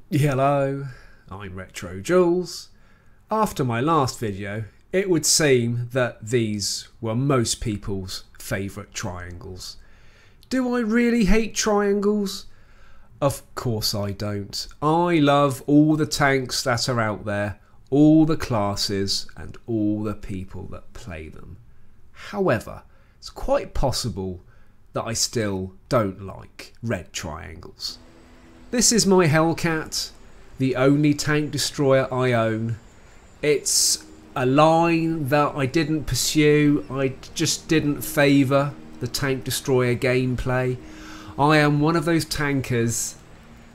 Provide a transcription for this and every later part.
Hello, I'm RetroJules. After my last video, it would seem that these were most people's favourite triangles. Do I really hate triangles? Of course I don't. I love all the tanks that are out there, all the classes and all the people that play them. However, it's quite possible that I still don't like red triangles. This is my Hellcat, the only tank destroyer I own. It's a line that I didn't pursue, I just didn't favour the tank destroyer gameplay. I am one of those tankers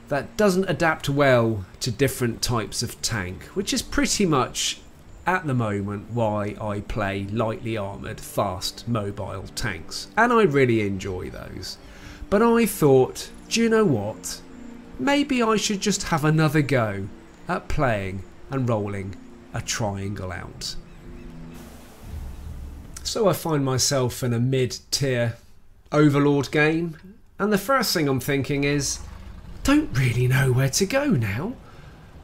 that doesn't adapt well to different types of tank, which is pretty much at the moment why I play lightly armoured, fast, mobile tanks, and I really enjoy those. But I thought, do you know what? Maybe I should just have another go at playing and rolling a triangle out. So I find myself in a mid-tier Overlord game, and the first thing I'm thinking is, don't really know where to go now.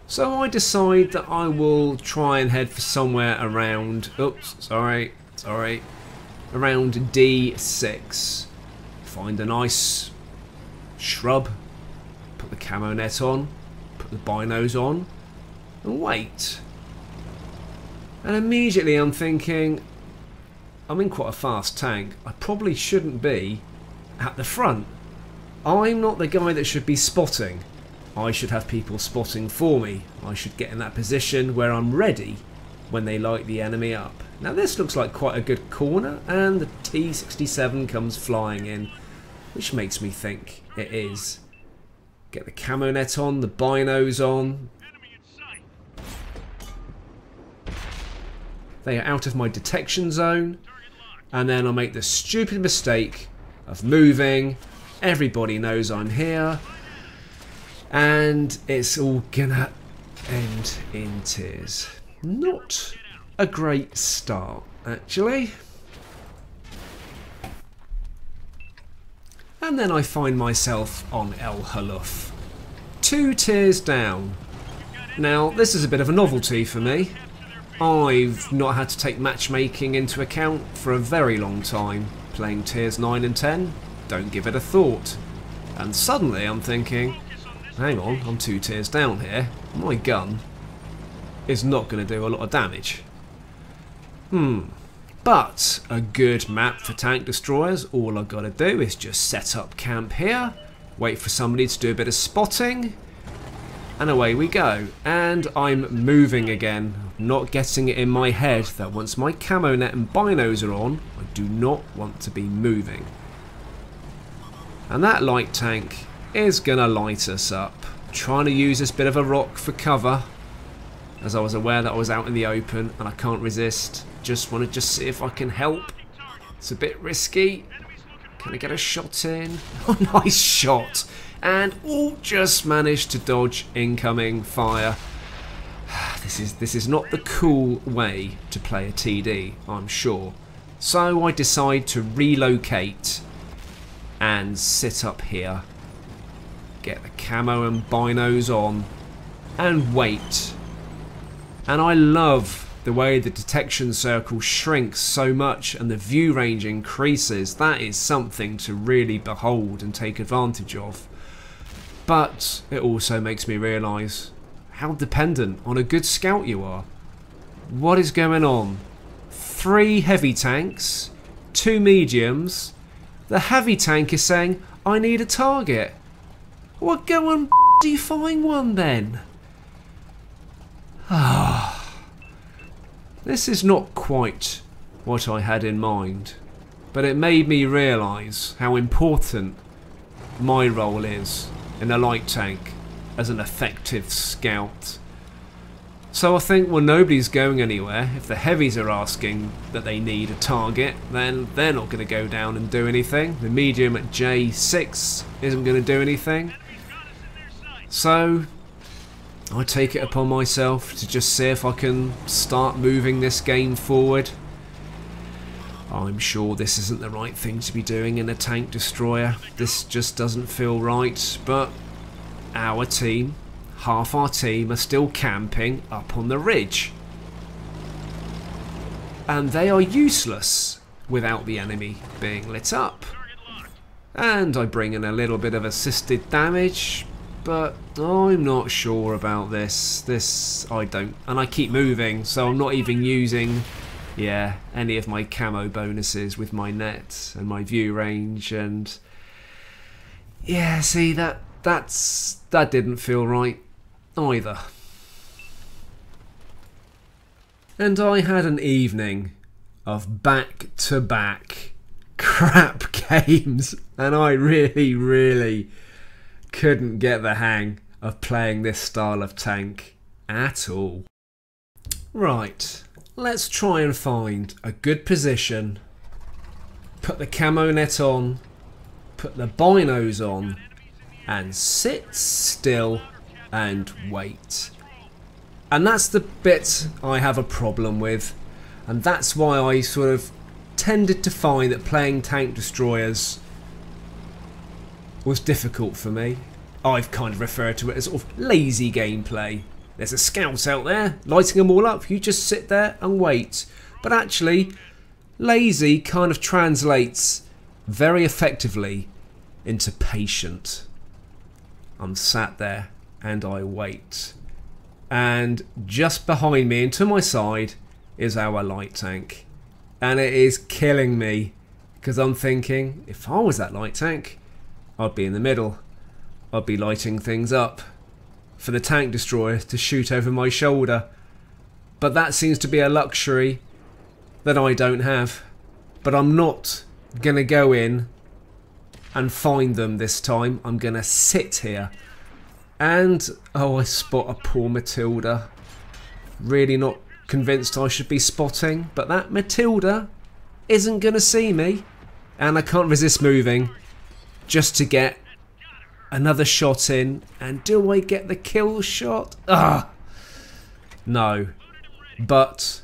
So I decide that I will try and head for somewhere around, around D6. Find a nice shrub, put the camo net on, put the binos on, and wait. And immediately I'm thinking, I'm in quite a fast tank, I probably shouldn't be at the front. I'm not the guy that should be spotting. I should have people spotting for me. I should get in that position where I'm ready when they light the enemy up. Now this looks like quite a good corner, and the T-67 comes flying in, which makes me think it is. Get the camo net on, the binos on. They are out of my detection zone, and then I'll make the stupid mistake of moving. Everybody knows I'm here, and it's all gonna end in tears. Not a great start, actually. And then I find myself on El Haluf, 2 tiers down. Now this is a bit of a novelty for me. I've not had to take matchmaking into account for a very long time. Playing tiers 9 and 10, don't give it a thought. And suddenly I'm thinking, hang on, I'm 2 tiers down here. My gun is not going to do a lot of damage. But a good map for tank destroyers. All I've got to do is just set up camp here, wait for somebody to do a bit of spotting, and away we go. And I'm moving again, not getting it in my head that once my camo net and binos are on, I do not want to be moving. And that light tank is gonna light us up. Trying to use this bit of a rock for cover, as I was aware that I was out in the open and I can't resist. Just want to see if I can help. It's a bit risky. Can I get a shot in? Oh, nice shot. And just managed to dodge incoming fire. This is not the cool way to play a TD, I'm sure. So I decide to relocate and sit up here. Get the camo and binos on and wait. And I love the way the detection circle shrinks so much and the view range increases. That is something to really behold and take advantage of. But it also makes me realise how dependent on a good scout you are. What is going on? 3 heavy tanks, 2 mediums. The heavy tank is saying, I need a target. Well, go and find one then. This is not quite what I had in mind, but it made me realise how important my role is in a light tank as an effective scout. So I think, well, nobody's going anywhere. If the heavies are asking that they need a target, then they're not going to go down and do anything. The medium at J6 isn't going to do anything. So I take it upon myself to just see if I can start moving this game forward. I'm sure this isn't the right thing to be doing in a tank destroyer. This just doesn't feel right, but our team half our team are still camping up on the ridge. And they are useless without the enemy being lit up. And I bring in a little bit of assisted damage, but I'm not sure about this. I don't, and I keep moving, so I'm not even using, any of my camo bonuses with my net and my view range, and see, that didn't feel right either. And I had an evening of back-to-back crap games, and I really couldn't get the hang of playing this style of tank at all. Right, let's try and find a good position, put the camo net on, put the binos on, and sit still and wait. And that's the bit I have a problem with, and that's why I sort of tended to find that playing tank destroyers was difficult for me. I've kind of referred to it as sort of lazy gameplay. There's a scout out there lighting them all up, you just sit there and wait. But actually, lazy kind of translates very effectively into patient. I'm sat there and I wait. And just behind me and to my side is our light tank. And it is killing me, because I'm thinking, if I was that light tank, I'd be in the middle. I'd be lighting things up for the tank destroyer to shoot over my shoulder. But that seems to be a luxury that I don't have. But I'm not going to go in and find them this time. I'm going to sit here. And, I spot a poor Matilda. Really not convinced I should be spotting, but that Matilda isn't going to see me. And I can't resist moving just to get another shot in. And do I get the kill shot? No. But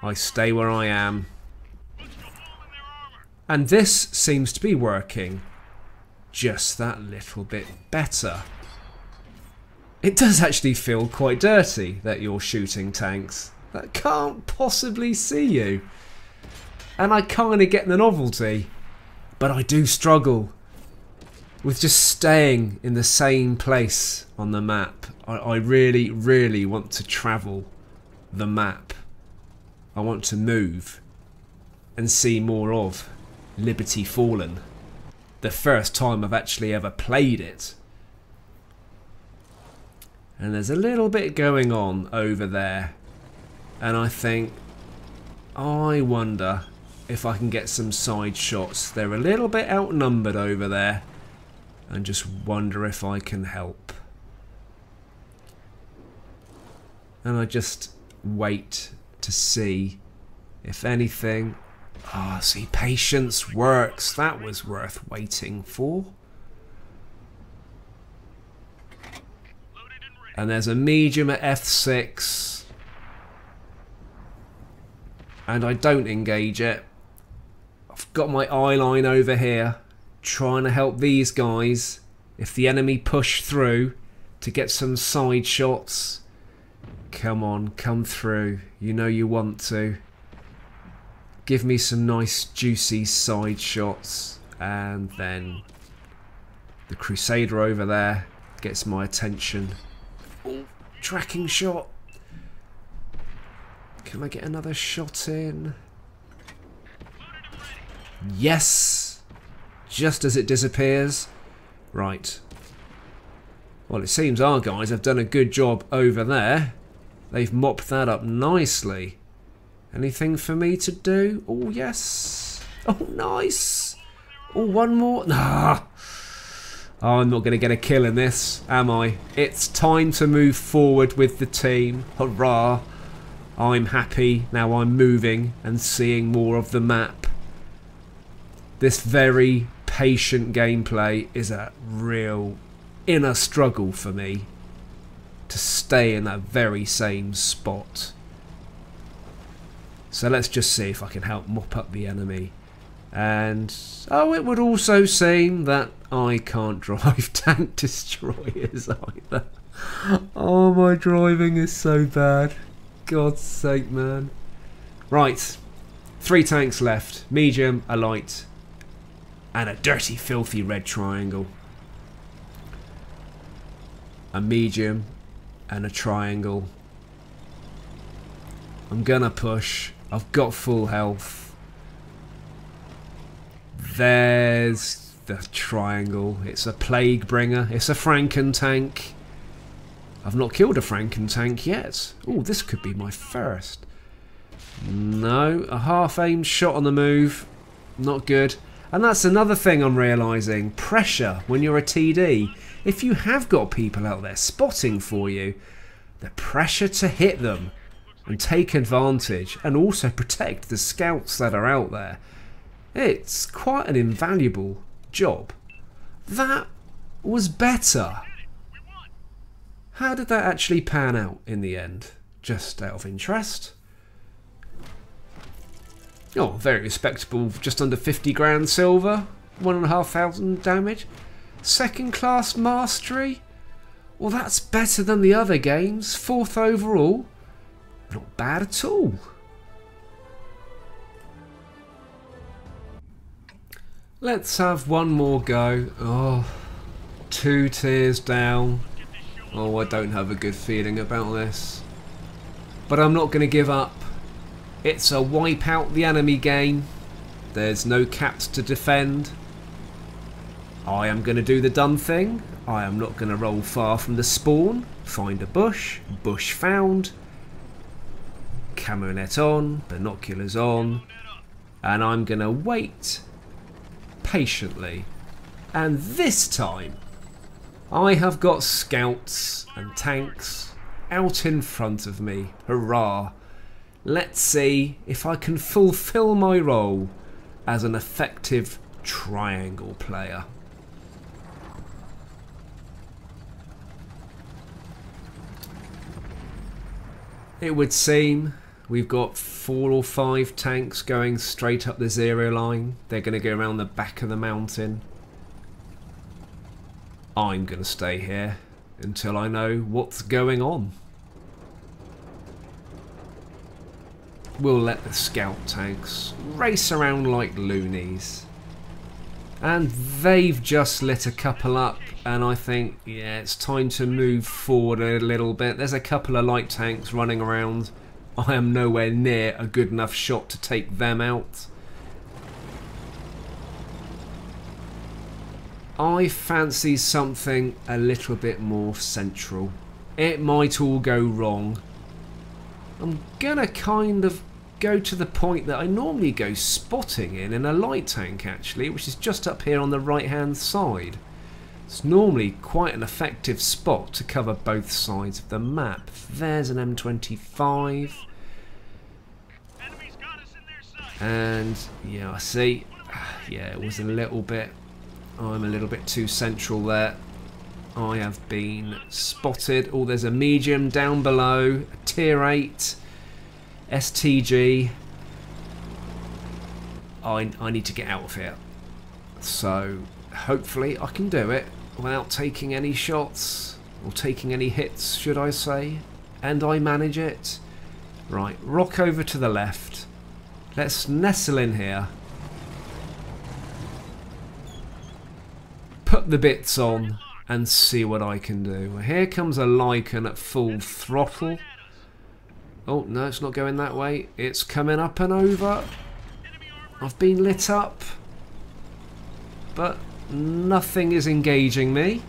I stay where I am. And this seems to be working just that little bit better. It does actually feel quite dirty that you're shooting tanks that can't possibly see you. And I kind of get the novelty, but I do struggle with just staying in the same place on the map. I really want to travel the map. I want to move and see more of Liberty Fallen. The first time I've actually ever played it. And there's a little bit going on over there. And I think, I wonder if I can get some side shots. They're a little bit outnumbered over there. And just wonder if I can help. And I just wait to see if anything. See, patience works. That was worth waiting for. And there's a medium at F6. And I don't engage it. I've got my eye line over here, trying to help these guys, if the enemy push through, to get some side shots. Come on, come through. You know you want to. Give me some nice juicy side shots. And then the Crusader over there gets my attention. Oh, tracking shot. Can I get another shot in? Yes! Just as it disappears. Right. Well, it seems our guys have done a good job over there. They've mopped that up nicely. Anything for me to do? Oh, yes. Oh, nice. Oh, one more. Nah. Oh, I'm not going to get a kill in this, am I? It's time to move forward with the team. Hurrah. I'm happy. Now I'm moving and seeing more of the map. This very patient gameplay is a real inner struggle for me to stay in that very same spot. So let's just see if I can help mop up the enemy And oh, it would also seem that I can't drive tank destroyers either. Oh, my driving is so bad. God's sake, man. Right, 3 tanks left. Medium, a light, and a dirty, filthy red triangle. A medium and a triangle. I'm gonna push. I've got full health. There's the triangle. It's a plague bringer. It's a Franken tank. I've not killed a Franken tank yet. Oh, this could be my first. No, a half-aimed shot on the move. Not good. And that's another thing I'm realising. Pressure when you're a TD. If you have got people out there spotting for you, the pressure to hit them and take advantage and also protect the scouts that are out there. It's quite an invaluable job. That was better. How did that actually pan out in the end? Just out of interest. Oh, very respectable, just under 50 grand silver, 1,500 damage. Second class mastery? Well, that's better than the other games. 4th overall. Not bad at all. Let's have one more go. Oh, 2 tiers down. Oh, I don't have a good feeling about this. But I'm not going to give up. It's a wipe out the enemy game. There's no caps to defend. I am going to do the dumb thing. I am not going to roll far from the spawn. Find a bush. Bush found. Camo net on. Binoculars on. And I'm going to wait patiently. And this time, I have got scouts and tanks out in front of me. Hurrah. Let's see if I can fulfill my role as an effective triangle player. It would seem we've got 4 or 5 tanks going straight up the 0 line. They're going to go around the back of the mountain. I'm going to stay here until I know what's going on. We'll let the scout tanks race around like loonies. And they've just lit a couple up, and I think, yeah, it's time to move forward a little bit. There's a couple of light tanks running around. I am nowhere near a good enough shot to take them out. I fancy something a little bit more central. It might all go wrong. I'm gonna kind of go to the point that I normally go spotting in a light tank actually, which is just up here on the right hand side. It's normally quite an effective spot to cover both sides of the map. There's an M25. And yeah, I see. Yeah, it was a little bit... I'm a little bit too central there. I have been spotted. Oh, there's a medium down below. A tier 8. STG. I need to get out of here. So, hopefully I can do it without taking any shots. Or taking any hits, should I say. And I manage it. Right, rock over to the left. Let's nestle in here. Put the bits on and see what I can do. Well, here comes a Lycan at full throttle. Oh, no, it's not going that way. It's coming up and over. I've been lit up. But nothing is engaging me.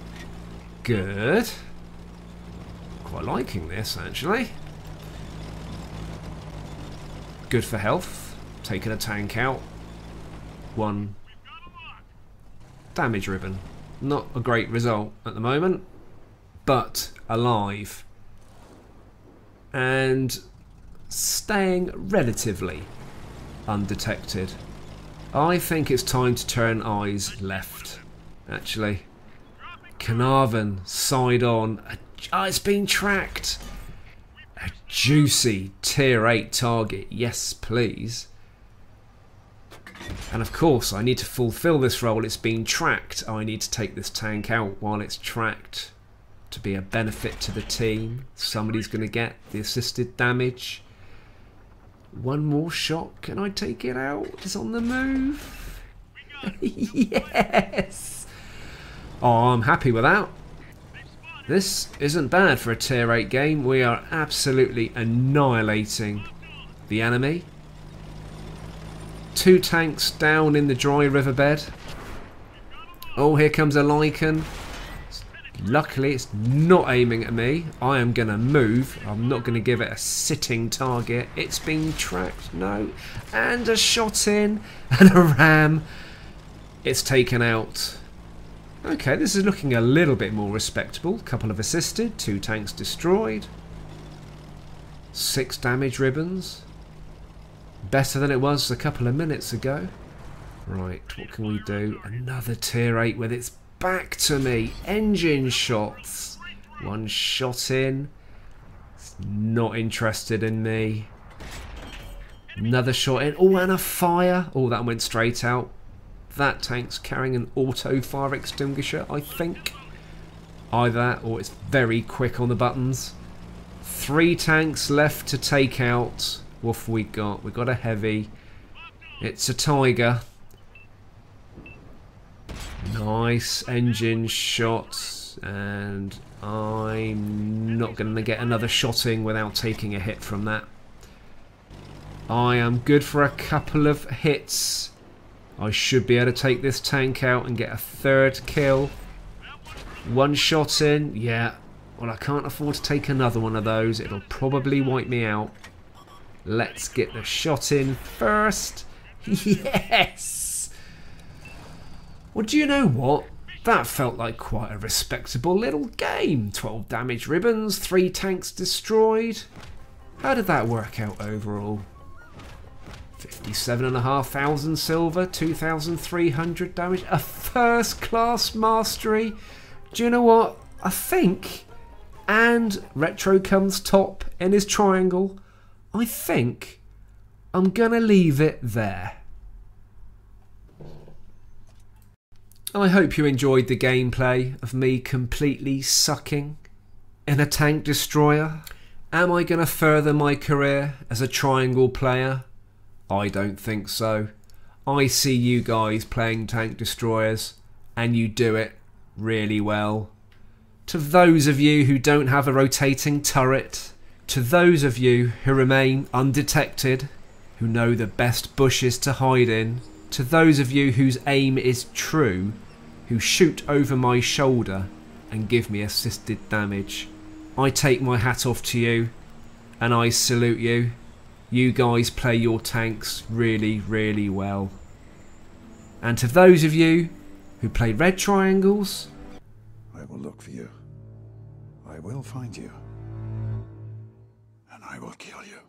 Good. Quite liking this, actually. Good for health. Taking a tank out. 1 damage ribbon. Not a great result at the moment, but alive. And staying relatively undetected. I think it's time to turn eyes left, actually. Carnarvon, side on. Oh, it's been tracked. A juicy tier 8 target. Yes, please. And of course, I need to fulfill this role. It's being tracked. I need to take this tank out while it's tracked to be a benefit to the team. Somebody's going to get the assisted damage. One more shot. Can I take it out? It's on the move. Yes! Oh, I'm happy with that. This isn't bad for a tier 8 game. We are absolutely annihilating the enemy. 2 tanks down in the dry riverbed. Oh, here comes a Lycan. Luckily, it's not aiming at me. I am going to move. I'm not going to give it a sitting target. It's being tracked. No. And a shot in. And a ram. It's taken out. Okay, this is looking a little bit more respectable. Couple of assisted. 2 tanks destroyed. 6 damage ribbons. Better than it was a couple of minutes ago. Right, what can we do? Another tier 8 with its back to me. Engine shots. 1 shot in. It's not interested in me. Another shot in. Oh, and a fire. Oh, that went straight out. That tank's carrying an auto fire extinguisher, I think. Either that or it's very quick on the buttons. 3 tanks left to take out. What have we got? We've got a heavy. It's a Tiger. Nice engine shots. And I'm not going to get another shot in without taking a hit from that. I am good for a couple of hits. I should be able to take this tank out and get a 3rd kill. 1 shot in. Yeah. Well, I can't afford to take another one of those. It'll probably wipe me out. Let's get the shot in first. Yes! Well, do you know what? That felt like quite a respectable little game. 12 damage ribbons, 3 tanks destroyed. How did that work out overall? 57,500 silver, 2,300 damage, a 1st class mastery. Do you know what? I think, and Retro comes top in his triangle, I think I'm gonna leave it there. I hope you enjoyed the gameplay of me completely sucking in a tank destroyer. Am I gonna further my career as a triangle player? I don't think so. I see you guys playing tank destroyers and you do it really well. To those of you who don't have a rotating turret, to those of you who remain undetected, who know the best bushes to hide in, to those of you whose aim is true, who shoot over my shoulder and give me assisted damage, I take my hat off to you and I salute you. You guys play your tanks really, really well. And to those of you who play red triangles, I will look for you. I will find you. And I will kill you.